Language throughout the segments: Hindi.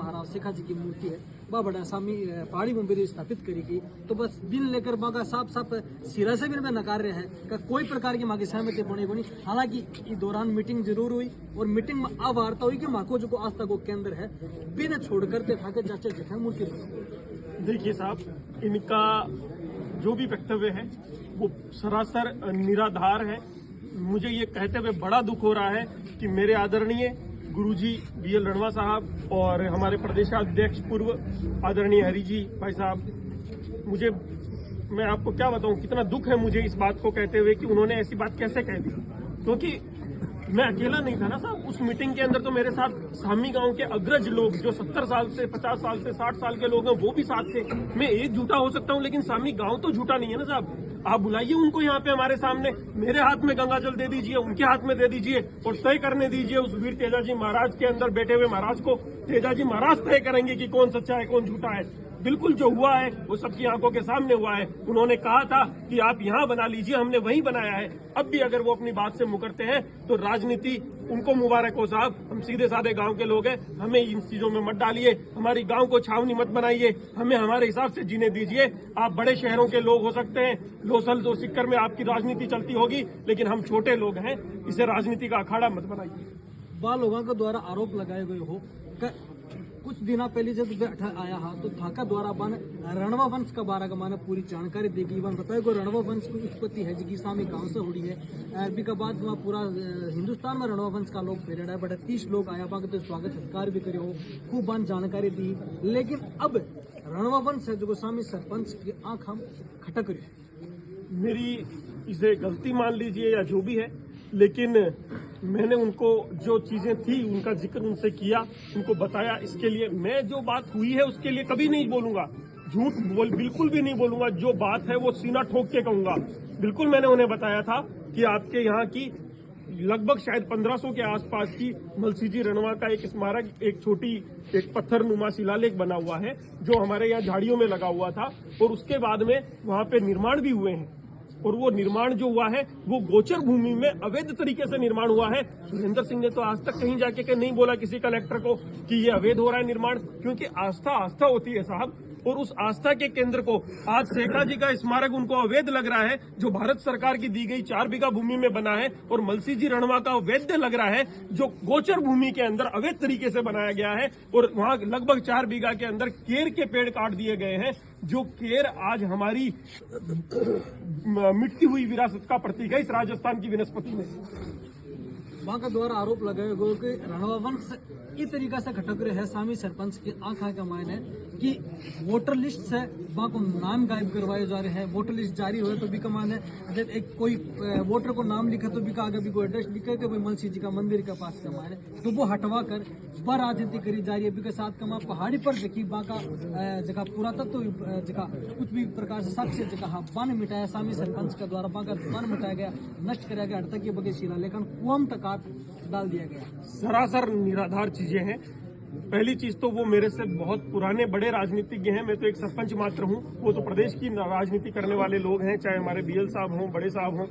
महाराज शेखा जी की मूर्ति है वह बड़ा सामी पहाड़ी मंदिर स्थापित करेगी। तो बस दिन लेकर माँ का साफ साफ सिरा से भी मैं नकार रहे हैं कि कोई प्रकार की माँ की सहमति बनेगी नहीं। हालांकि इस दौरान मीटिंग जरूर हुई और मीटिंग में अब वार्ता हुई कि माँ को जो आस्था को केंद्र है बिना छोड़कर देखा चाचा जगह मूर्ति। देखिए साहब, इनका जो भी वक्तव्य है वो सरासर निराधार है। मुझे ये कहते हुए बड़ा दुख हो रहा है कि मेरे आदरणीय गुरुजी BL रणवा साहब और हमारे प्रदेशाध्यक्ष पूर्व आदरणीय हरि जी भाई साहब, मैं आपको क्या बताऊं कितना दुख है मुझे इस बात को कहते हुए कि उन्होंने ऐसी बात कैसे कह दी। क्योंकि मैं अकेला नहीं था ना साहब, उस मीटिंग के अंदर तो मेरे साथ सामी गांव के अग्रज लोग जो 70 साल से 50 साल से 60 साल के लोग हैं वो भी साथ थे। मैं एक झूठा हो सकता हूं लेकिन सामी गांव तो झूठा नहीं है ना साहब। आप बुलाइए उनको यहाँ पे हमारे सामने, मेरे हाथ में गंगाजल दे दीजिए, उनके हाथ में दे दीजिए और तय करने दीजिए उस वीर तेजाजी महाराज के अंदर बैठे हुए महाराज को। तेजाजी महाराज तय करेंगे कि कौन सच्चा है कौन झूठा है। बिल्कुल जो हुआ है वो सबकी आंखों के सामने हुआ है। उन्होंने कहा था कि आप यहाँ बना लीजिए, हमने वहीं बनाया है। अब भी अगर वो अपनी बात से मुकरते हैं तो राजनीति उनको मुबारक हो साहब। हम सीधे साधे गांव के लोग हैं, हमें इन चीजों में मत डालिए, हमारी गांव को छावनी मत बनाइए, हमें हमारे हिसाब से जीने दीजिए। आप बड़े शहरों के लोग हो सकते हैं, लोसल और सिक्कर में आपकी राजनीति चलती होगी, लेकिन हम छोटे लोग हैं, इसे राजनीति का अखाड़ा मत बनाइए। वह लोगों के द्वारा आरोप लगाए गए हो कुछ दिना पहले जब आया हा तो थाका द्वारा बन रणवा वंश का बारे का माने पूरी जानकारी देगी। वन बताए को रणवा वंश की उत्पत्ति है जी सामी गांव से हुई है। अरबी का बाद वहाँ पूरा हिंदुस्तान में रणवा वंश का लोग पेरियड है, बड़े 30 लोग आया वहाँ तो स्वागत सत्कार भी करे हो, खूब बन जानकारी दी। लेकिन अब रणवा वंश है जो सामी सरपंच की आंख हम खटक रही। मेरी इसे गलती मान लीजिए या जो भी है, लेकिन मैंने उनको जो चीजें थी उनका जिक्र उनसे किया, उनको बताया। इसके लिए मैं जो बात हुई है उसके लिए कभी नहीं बोलूंगा, बिल्कुल भी नहीं बोलूंगा। जो बात है वो सीना ठोक के कहूंगा। बिल्कुल मैंने उन्हें बताया था कि आपके यहाँ की लगभग शायद 1500 के आसपास की मलसीजी रणवा का एक स्मारक, एक पत्थर नुमा शिलालेख बना हुआ है जो हमारे यहाँ झाड़ियों में लगा हुआ था और उसके बाद में वहाँ पे निर्माण भी हुए हैं। और वो निर्माण जो हुआ है वो गोचर भूमि में अवैध तरीके से निर्माण हुआ है। सुरेंद्र सिंह ने तो आज तक कहीं जाके नहीं बोला किसी कलेक्टर को कि ये अवैध हो रहा है निर्माण, क्योंकि आस्था होती है साहब। और उस आस्था के केंद्र को आज शेखा जी का स्मारक उनको अवैध लग रहा है जो भारत सरकार की दी गई 4 बीघा भूमि में बना है, और मलसीजी रणवा का वैध लग रहा है जो गोचर भूमि के अंदर अवैध तरीके से बनाया गया है। और वहां लगभग 4 बीघा के अंदर केर के पेड़ काट दिए गए हैं, जो केर आज हमारी मिटती हुई विरासत का प्रतीक है इस राजस्थान की वनस्पति में। वहां का द्वारा आरोप लगाया गया कि रणवा वंश इस तरीका से खटक रहे हैं सामी सरपंच की आंखा का मायने है कि वोटर लिस्ट से वहां को नाम गायब करवाए जा रहे हैं। वोटर लिस्ट जारी हुए तो भी का मायने जब एक कोई वोटर को नाम लिखा तो भी का आगे भी कोई एड्रेस लिखा कि भाई मलसी जी का मंदिर के पास का मायने, तो वो हटवा कर वह राजनीति करी जा रही है। के साथ कमा पहाड़ी पर देखी वहां का जगह पुरातत्व जगह कुछ भी प्रकार से साक्ष्य जगह वन मिटाया सामी सरपंच के द्वारा वहां का वन मिटाया गया, नष्ट कराया गया, हटता के बगे शिला लेकिन कुआम तक डाल दिया गया। सरासर निराधार चीजें हैं। पहली चीज तो वो मेरे से बहुत पुराने बड़े राजनीतिज्ञ हैं, मैं तो एक सरपंच मात्र हूं, वो तो प्रदेश की राजनीति करने वाले लोग हैं, चाहे हमारे BL साहब हों, बड़े साहब हों।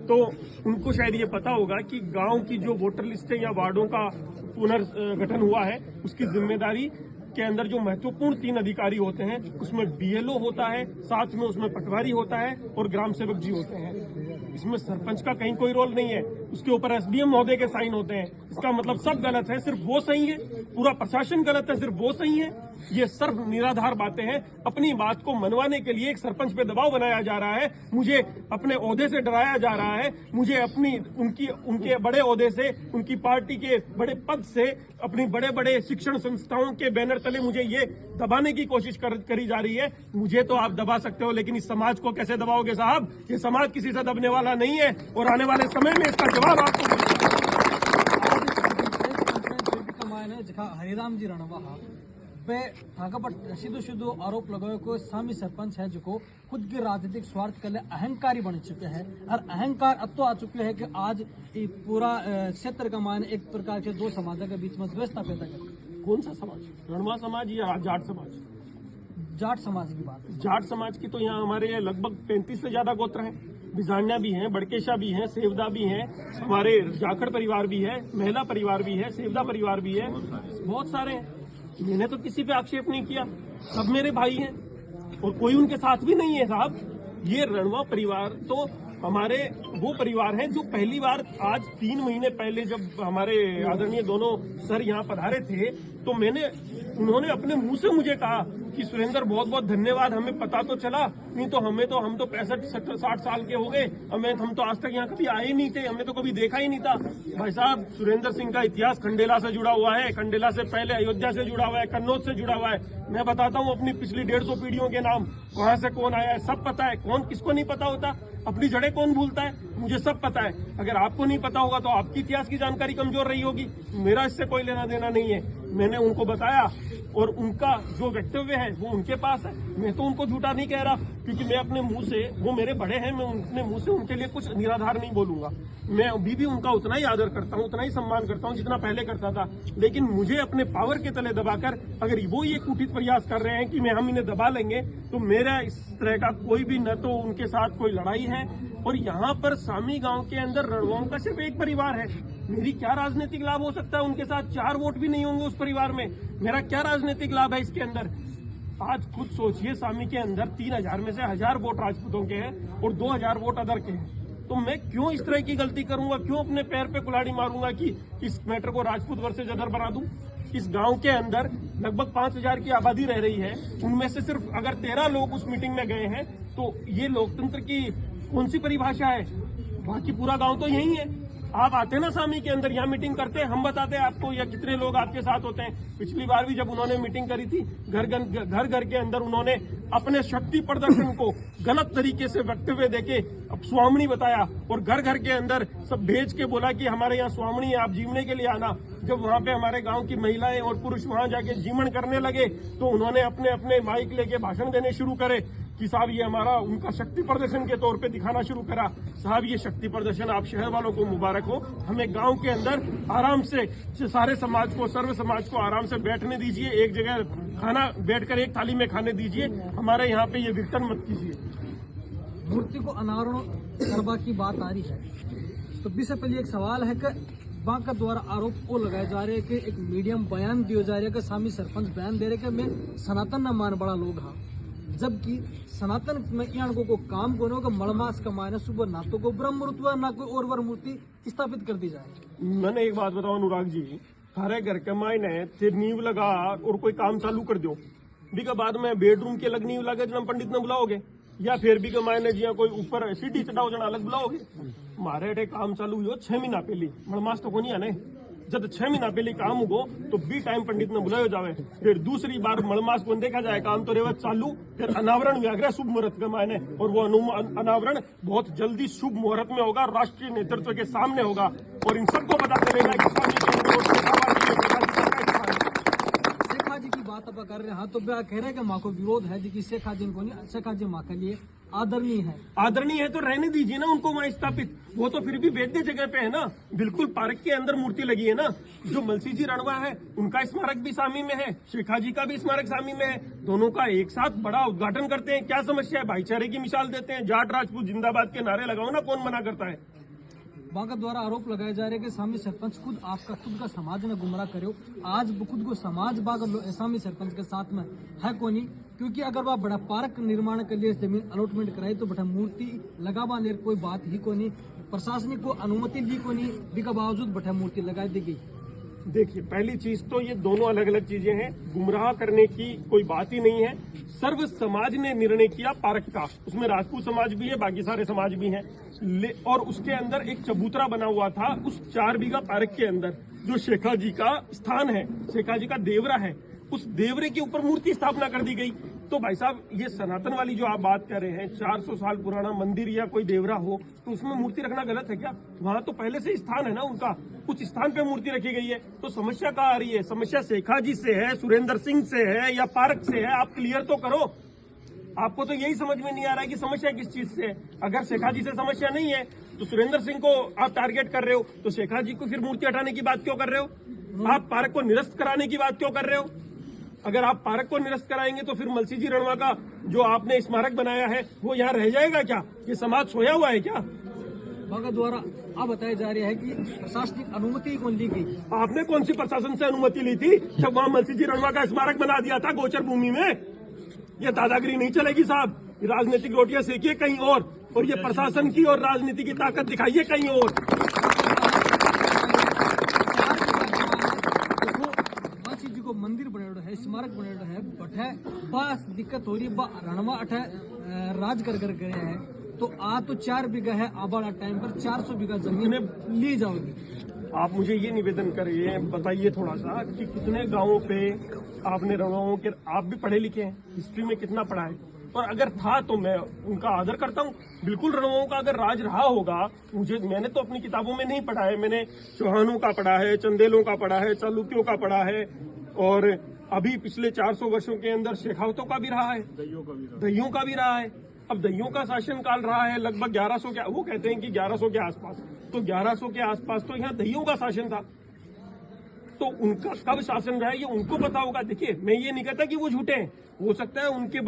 तो उनको शायद ये पता होगा कि गांव की जो वोटर लिस्ट है या वार्डों का पुनर्गठन हुआ है उसकी जिम्मेदारी के अंदर जो महत्वपूर्ण 3 अधिकारी होते हैं उसमें BLO होता है, साथ में उसमें पटवारी होता है और ग्राम सेवक जी होते हैं। इसमें सरपंच का कहीं कोई रोल नहीं है, उसके ऊपर SDM महोदय के साइन होते हैं। इसका मतलब सब गलत है, सिर्फ वो सही है, पूरा प्रशासन गलत है, सिर्फ वो सही है। ये सिर्फ निराधार बातें हैं। अपनी बात को मनवाने के लिए एक सरपंच पे दबाव बनाया जा रहा है, मुझे अपने ओहदे से डराया जा रहा है, मुझे उनके बड़े ओहदे से, उनकी पार्टी के बड़े पद से, अपनी बड़े बड़े शिक्षण संस्थाओं के बैनर तले मुझे ये दबाने की कोशिश करी जा रही है। मुझे तो आप दबा सकते हो, लेकिन इस समाज को कैसे दबाओगे साहब? ये समाज किसी से दबने वाला नहीं है और आने वाले समय में इसका जवाब आपको हरिराम जी रणवा पे थाका पर सीधो आरोप लगाए को सामी सरपंच है जो खुद के राजनीतिक स्वार्थ के लिए अहंकारी बन चुके हैं। और अहंकार अब तो आ चुके हैं कि आज पूरा क्षेत्र का मान एक प्रकार से 2 समाजों के बीच में व्यवस्था पैदा कर। कौन सा समाज? रणवा समाज या जाट समाज? जाट समाज की बात। जाट समाज की तो यहाँ हमारे लगभग 35 से ज्यादा गोत्र हैं। बिजानिया भी हैं, बड़केशा भी हैं, सेवदा भी हैं, हमारे जाखड़ परिवार भी है, महिला परिवार भी है, सेवदा परिवार भी है, बहुत सारे हैं। मैंने तो किसी पे आक्षेप नहीं किया, सब मेरे भाई हैं और कोई उनके साथ भी नहीं है साहब। ये रणवा परिवार तो हमारे वो परिवार हैं जो पहली बार आज 3 महीने पहले जब हमारे आदरणीय दोनों सर यहाँ पधारे थे तो उन्होंने अपने मुंह से मुझे कहा कि सुरेंद्र बहुत बहुत धन्यवाद, हमें पता तो चला, नहीं तो हम तो 65-60 साल के हो गए, हम तो आज तक यहाँ कभी आए ही नहीं थे, हमने तो कभी देखा ही नहीं था। भाई साहब, सुरेंद्र सिंह का इतिहास खंडेला से जुड़ा हुआ है, खंडेला से पहले अयोध्या से जुड़ा हुआ है, कन्नौज से जुड़ा हुआ है। मैं बताता हूँ अपनी पिछली 150 पीढ़ियों के नाम, कहाँ से कौन आया है सब पता है। कौन किसको नहीं पता होता, अपनी जड़ें कौन भूलता है, मुझे सब पता है। अगर आपको नहीं पता होगा तो आपकी इतिहास की जानकारी कमजोर रही होगी, मेरा इससे कोई लेना देना नहीं है। मैंने उनको बताया और उनका जो वक्तव्य है वो उनके पास है, मैं तो उनको झूठा नहीं कह रहा, क्योंकि मैं अपने मुंह से, वो मेरे बड़े हैं, मैं अपने मुंह से उनके लिए कुछ निराधार नहीं बोलूंगा। मैं अभी भी उनका उतना ही आदर करता हूँ, उतना ही सम्मान करता हूँ जितना पहले करता था, लेकिन मुझे अपने पावर के तले दबाकर अगर वो ये कुटित प्रयास कर रहे हैं कि हम इन्हें दबा लेंगे, तो मेरा इस तरह का कोई भी, न तो उनके साथ कोई लड़ाई है। और यहाँ पर सामी गांव के अंदर रणवाओं का सिर्फ एक परिवार है, मेरी क्या राजनीतिक लाभ हो सकता है उनके साथ? 4 वोट भी नहीं होंगे उस परिवार में, मेरा क्या राजनीतिक लाभ है इसके अंदर? आज खुद सोचिए, सामी के अंदर 3000 में से 1000 वोट राजपूतों के हैं और 2000 वोट अदर के हैं, तो मैं क्यों इस तरह की गलती करूंगा? क्यों अपने पैर पे कुल्हाड़ी मारूंगा कि इस मैटर को राजपूत वर्सेज अदर बना दूं? इस गांव के अंदर लगभग 5000 की आबादी रह रही है, उनमें से सिर्फ अगर 13 लोग उस मीटिंग में गए हैं, तो ये लोकतंत्र की कौन सी परिभाषा है? बाकी पूरा गांव तो यही है। आप आते हैं ना सामी के अंदर, यहाँ मीटिंग करते हैं, हम बताते हैं आपको या कितने लोग आपके साथ होते हैं। पिछली बार भी जब उन्होंने मीटिंग करी थी, घर के अंदर उन्होंने अपने शक्ति प्रदर्शन को गलत तरीके से वक्तव्य देके अब स्वामिनी बताया और घर के अंदर सब भेज के बोला कि हमारे यहाँ स्वामिनी है, आप जीवने के लिए आना। जब वहाँ पे हमारे गांव की महिलाएं और पुरुष वहाँ जाके जीवन करने लगे तो उन्होंने अपने माइक लेके भाषण देने शुरू करे कि साहब ये हमारा, उनका शक्ति प्रदर्शन के तौर पे दिखाना शुरू करा। साहब ये शक्ति प्रदर्शन आप शहर वालों को मुबारक हो, हमें गांव के अंदर आराम से सारे समाज को, सर्व समाज को आराम से बैठने दीजिए, एक जगह खाना बैठकर एक थाली में खाने दीजिए, हमारे यहाँ पे ये विघटन मत कीजिए। मूर्ति को अनावरण करवा की बात आ रही है, तो इससे पहले एक सवाल है कि बांका द्वारा आरोप वो लगाए जा रहे हैं कि एक मीडियम बयान दिया जा रहा है कि सामी सरपंच बयान दे रहे कि मैं सनातन न मान बड़ा लोग हाँ, जबकि सनातन में इनको को काम को का मलमास कमाए सुबह ना तो को ब्रह्म मूर्ति ना कोई और मूर्ति स्थापित कर दी जाए। मैंने एक बात बताऊं अनुराग जी, थारे घर के मायने फिर नींव लगा और कोई काम चालू कर दो, भी बाद में बेडरूम के अलग नींव लगे जना पंडित ने बुलाओगे, या फिर भी मायने जिया कोई ऊपर सीढ़ी चढ़ाओ जना अलग बुलाओगे। मारे अटे काम चालू हुई 6 महीना पहले, मलमास तो को नहीं आने, जब 6 महीना पहले काम हुगो तो बी टाइम पंडित ने बुलायो जावे, फिर दूसरी बार मलमास को देखा जाए काम तो रेवत चालू, फिर अनावरण व्याग्रह शुभ मुहूर्त के मायने, और वो अनावरण बहुत जल्दी शुभ मुहूर्त में होगा, राष्ट्रीय नेतृत्व के सामने होगा और इन सबको पता चलेगा शेखा जी की बात आप कर रहे हैं। हाँ, तो कह रहे हैं कि माँ को विरोध है जी की शेखा जी को नहीं, शेखा जी माँ के लिए आदरणीय है। आदरणीय है तो रहने दीजिए ना उनको वहाँ स्थापित, वो तो फिर भी वैद्य जगह पे है ना, बिल्कुल पार्क के अंदर मूर्ति लगी है ना। जो मलसी जी रणवा है उनका स्मारक भी सामी में है, शेखा जी का भी स्मारक सामी में है, दोनों का एक साथ बड़ा उद्घाटन करते हैं, क्या समस्या है? भाईचारे की मिसाल देते हैं, जाट राजपूत जिंदाबाद के नारे लगाओ ना, कौन मना करता है? बांका द्वारा आरोप लगाए जा रहे हैं कि सामी सरपंच खुद का समाज ने गुमराह करे, आज खुद को समाज बागा सामी सरपंच के साथ में है को नहीं, क्योंकि अगर वह बड़ा पार्क निर्माण के लिए जमीन अलॉटमेंट कराई तो बड़ा मूर्ति लगावा ने कोई बात ही को नहीं, प्रशासनिक को अनुमति ली को नहीं, के बावजूद बड़ा मूर्ति लगाई दी गई। देखिए, पहली चीज तो ये दोनों अलग अलग चीजें हैं, गुमराह करने की कोई बात ही नहीं है। सर्व समाज ने निर्णय किया पार्क का, उसमें राजपूत समाज भी है, बाकी सारे समाज भी हैं, और उसके अंदर एक चबूतरा बना हुआ था उस 4 बीघा पार्क के अंदर, जो शेखा जी का स्थान है, शेखा जी का देवरा है, उस देवरे के ऊपर मूर्ति स्थापना कर दी गई। तो भाई साहब, ये सनातन वाली जो आप बात कर रहे हैं, 400 साल पुराना मंदिर या कोई देवरा हो तो उसमें मूर्ति रखना गलत है क्या? वहां तो पहले से स्थान है ना उनका, उस स्थान पे मूर्ति रखी गई है, तो समस्या कहाँ आ रही है? समस्या शेखा जी से है, सुरेंद्र सिंह से है या पार्क से है? आप क्लियर तो करो। आपको तो यही समझ में नहीं आ रहा है कि समस्या किस चीज से है। अगर शेखा जी से समस्या नहीं है तो सुरेंद्र सिंह को आप टारगेट कर रहे हो, तो शेखा जी को फिर मूर्ति हटाने की बात क्यों कर रहे हो? आप पार्क को निरस्त कराने की बात क्यों कर रहे हो? अगर आप पार्क को निरस्त कराएंगे तो फिर मलसी जी रणवा का जो आपने स्मारक बनाया है वो यहाँ रह जाएगा क्या? ये समाज सोया हुआ है क्या? वहाँ के द्वारा अब बताया जा रहा है कि प्रशासनिक अनुमति कौन ली गई। आपने कौन सी प्रशासन से अनुमति ली थी जब वहां मलसी जी रणवा का स्मारक बना दिया था गोचर भूमि में? ये दादागिरी नहीं चलेगी साहब। राजनीतिक रोटियां सेकिए कहीं और ये प्रशासन की और राजनीति की ताकत दिखाइए कहीं और। मलसी जी को मंदिर बनेड़ो है, स्मारक बनेड़ो है, बट है बस दिक्कत हो रही है रणवा अठे राज कर गए हैं। तो आ तो 4 बीघा है, आबाड़ा टाइम पर 400 बीघा जमीन ली जाओगी। आप मुझे ये निवेदन करिए, बताइए थोड़ा सा कि कितने गांवों पे आपने रणवाओं के, आप भी पढ़े लिखे हैं, हिस्ट्री में कितना पढ़ा है, और अगर था तो मैं उनका आदर करता हूँ। बिल्कुल रणवाओं का अगर राज रहा होगा, मैंने तो अपनी किताबों में नहीं पढ़ा है, मैंने चौहानों का पढ़ा है, चंदेलों का पढ़ा है, चालुक्यों का पढ़ा है, और अभी पिछले 400 वर्षों के अंदर शेखावतों का भी रहा है, दहियों का भी रहा है। अब दहियों का शासन काल रहा है लगभग 1100 के, वो कहते हैं कि 1100 के आसपास, तो 1100 के आसपास तो यहाँ दहियों का शासन था। तो उनका कब शासन रहा है ये उनको पता होगा। देखिए मैं ये नहीं कहता कि वो झूठे हैं, हो सकता है उनके